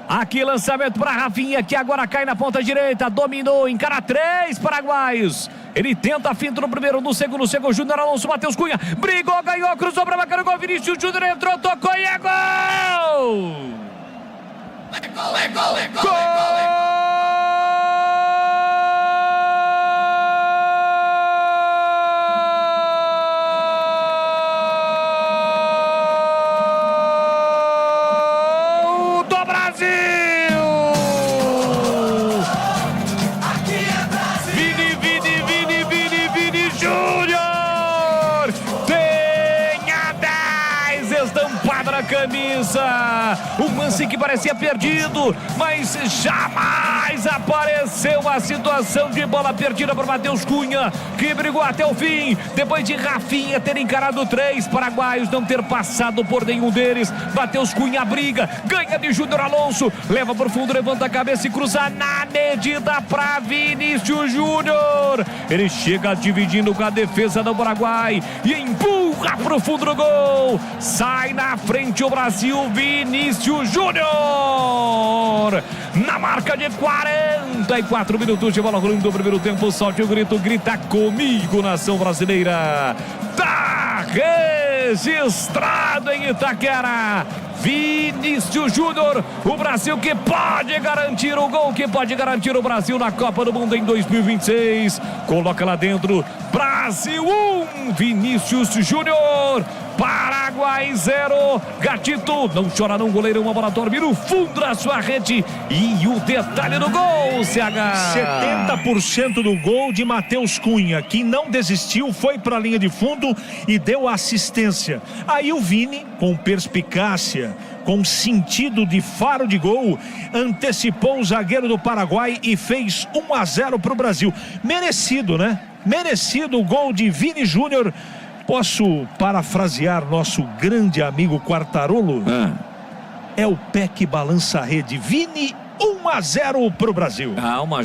Aqui lançamento para Rafinha, que agora cai na ponta direita, dominou, encara 3 paraguaios. Ele tenta a finta no primeiro, no segundo, chegou Júnior Alonso, Matheus Cunha, brigou, ganhou, cruzou para bacana, gol, Vinícius Júnior entrou, tocou e é gol! Gol! Estampada na camisa, um lance que parecia perdido, mas jamais apareceu uma situação de bola perdida para Matheus Cunha, que brigou até o fim, depois de Rafinha ter encarado 3 paraguaios, não ter passado por nenhum deles. Matheus Cunha briga, ganha de Júnior Alonso, leva por fundo, levanta a cabeça e cruza na medida para Vinícius Júnior. Ele chega dividindo com a defesa do Paraguai e empurra para o fundo do gol. Sai na frente o Brasil, Vinícius Júnior. Na marca de 44 minutos de bola rolando do primeiro tempo. Solte o grito, grita comigo, nação brasileira. Tá registrado em Itaquera. Vinícius Júnior, o Brasil que pode garantir o gol, que pode garantir o Brasil na Copa do Mundo em 2026. Coloca lá dentro, Brasil 1, Vinícius Júnior. Paraguai 0, Gatito, não chora não, goleiro, uma bola dorme no fundo da sua rede. E o detalhe do gol, CH. 70% do gol de Matheus Cunha, que não desistiu, foi para a linha de fundo e deu assistência. Aí o Vini, com perspicácia, com sentido de faro de gol, antecipou o zagueiro do Paraguai e fez 1-0 para o Brasil. Merecido, né? Merecido o gol de Vini Júnior. Posso parafrasear nosso grande amigo Quartarolo? É o pé que balança a rede. Vini, 1-0 para o Brasil. Calma,